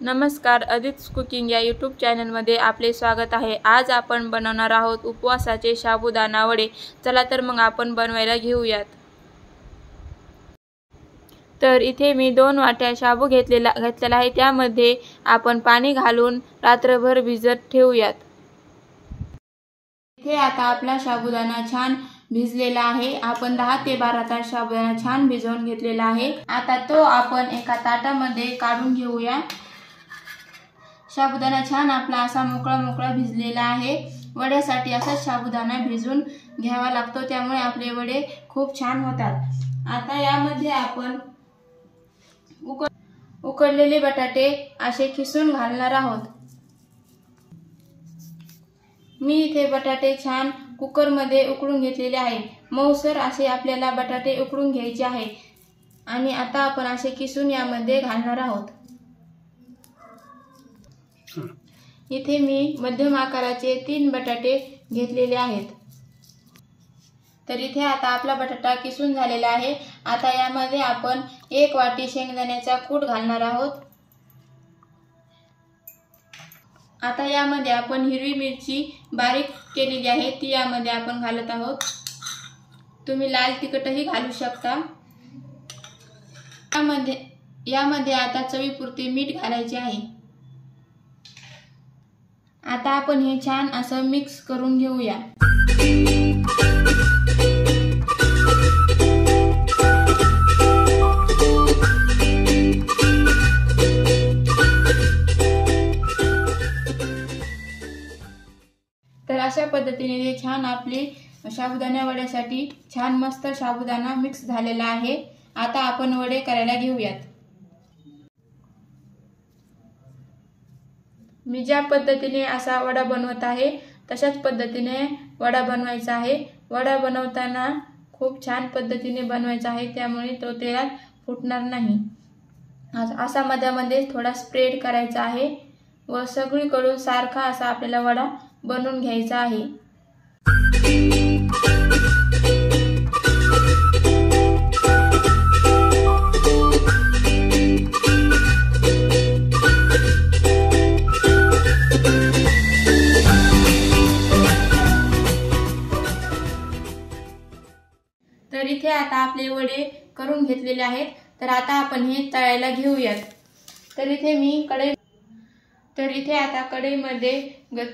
नमस्कार, अदित्स कुकिंग या यूट्यूब चॅनलमध्ये आपले स्वागत आहे। आज आपण बनवणार आहोत उपवासाचे साबुदाणा वडे। चला तर मग आपण बनवायला घेऊयात। तर इथे मी 2 वाट्या शाबू घेतलेला आहे। त्यामध्ये आपण पाणी घालून रात्रभर भिजत ठेवूयात। इथे आता आपला साबुदाणा छान भिजलेला आहे। आपण 10 ते 12 तास साबुदाणा छान भिजवून घेतलेला आहे। आता तो आपण एका ताटामध्ये काढून घेऊया। साबुदाणा छान आपला असा मोकळा भिजलेला आहे। वड्यासाठी असा साबुदाणा भिजून घ्यावा लागतो, त्यामुळे आपले वडे खूप छान होतात। आता यामध्ये आपण उकडलेले बटाटे असे खिसून घालणार आहोत। मी इथे बटाटे छान कुकर मध्ये उकडून घेतलेले आहे। मऊसर असे आपल्याला बटाटे उकडून घ्यायचे आहे आणि आता आपण असे किसून यामध्ये घालणार आहोत। इथे मी मध्यम आकाराचे 3 बटाटे घेतलेले आहेत। तर इथे आता आपला बटाटा किसून झालेला आहे। आता यामध्ये आपण 1 वाटी शेंगदाण्याचा कूट घालणार आहोत। आता यामध्ये आपण हिरवी मिरची बारीक केलेली आहे ती यामध्ये आपण घालत आहोत। तुम्ही लाल तिखटही घालू शकता। यामध्ये आता चवीपुरते मीठ घालायचे आहे। आता आपण हे छान असं मिक्स करून घेऊया। तर अशा पद्धतीने हे छान आपली साबुदाणा वड्यासाठी छान मस्त साबुदाणा मिक्स झालेला आहे। आता आपण वडे करायला घेऊयात। मी ज्या पद्धतीने असा वडा बनवत आहे तशाच पद्धतीने वडा बनवायचा आहे। वडा बनवताना खूप छान पद्धतीने बनवायचा आहे, त्यामुळे तो तेलात फुटणार नाही। असा मध्ये थोडा स्प्रेड करायचा आहे व सगळीकडून सारखा असा आपल्याला वडा बनवून घ्यायचा आहे। तर इथे आता आपले वडे करून घेतलेले आहेत। तर आता आपण हे तळायला घेऊयात। तर इथे आता कढईमध्ये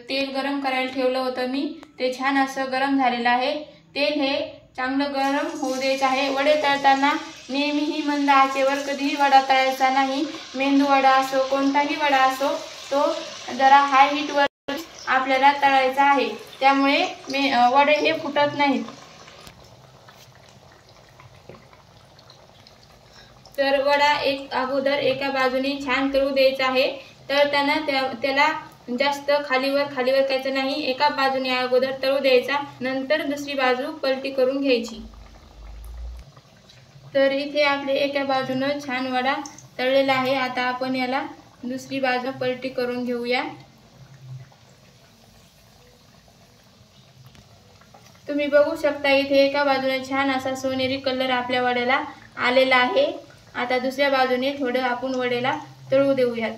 तेल गरम करायला ठेवलं होतं मी, ते छान असं गरम झालेलं आहे। तेल हे चांगलं गरम होऊ द्यायचं आहे। वडे तळताना नेहमीही मंद आचेवर कधीही वडा तळायचा नाही। मेंदू वडा असो कोणताही वडा असो, तो जरा हाय हीटवर आपल्याला तळायचा आहे, त्यामुळे वडे हे फुटत नाहीत। तर वडा अगोदर एका बाजूने छान तळू द्यायचा आहे। तळताना त्याला जास्त खालीवर करायचं नाही। एका बाजूने अगोदर तळू द्यायचा, नंतर दुसरी बाजू पलटी करून घ्यायची। तर इथे आपले एका बाजूने छान वडा तळलेला आहे। आता आपण याला दुसरी बाजू पलटी करून घेऊया। तुम्ही बघू शकता इथे एका बाजूने छान असा सोनेरी कलर आपल्या वड्याला आलेला आहे। आता दुसऱ्या बाजूने थोडं आपण वड्याला तळू देऊयात।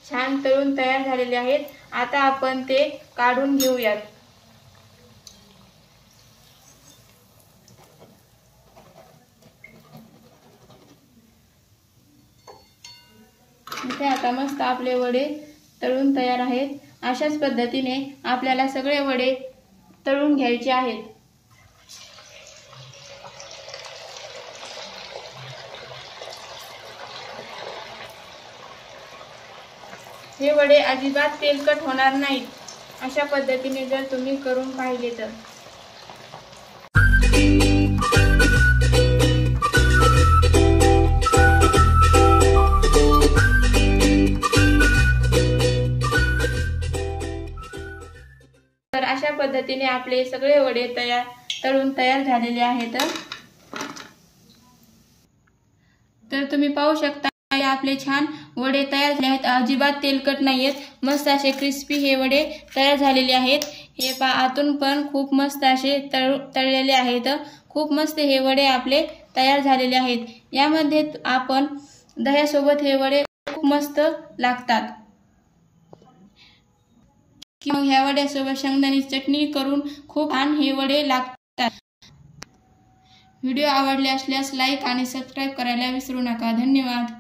छान तळून तयार झालेले आहेत। आता आपण ते काढून घेऊयात। इथे आता मस्त आपले वडे तळून तयार आहेत। अशाच पद्धतीने आपल्याला सगळे वडे तळून घ्यायचे आहेत। हे वडे अजिबात तेलकट होणार नाहीत, अशा पद्धतीने जर तुम्ही करून पाहिले तर। तर अशा पद्धतीने आपले सगळे वडे तळून तयार झालेले आहेत। तर तुम्ही पाहू शकता आपले छान वडे तयार झाले आहेत। अजिबात तेलकट नाही आहेत, मस्त असे क्रिस्पी हे वडे तयार झालेले आहेत। हे आतून पण खूप मस्त असे तळलेले आहेत। खूप मस्त हे वडे आपले तयार झालेले आहेत। यामध्ये आपण दह्यासोबत हे वडे खूप मस्त लागतात किंवा ह्या वड्यासोबत शेंगदाण्याची चटणी करून खूप छान हे वडे लागतात। व्हिडिओ आवडले असल्यास लाईक आणि सबस्क्राइब करायला विसरू नका। धन्यवाद।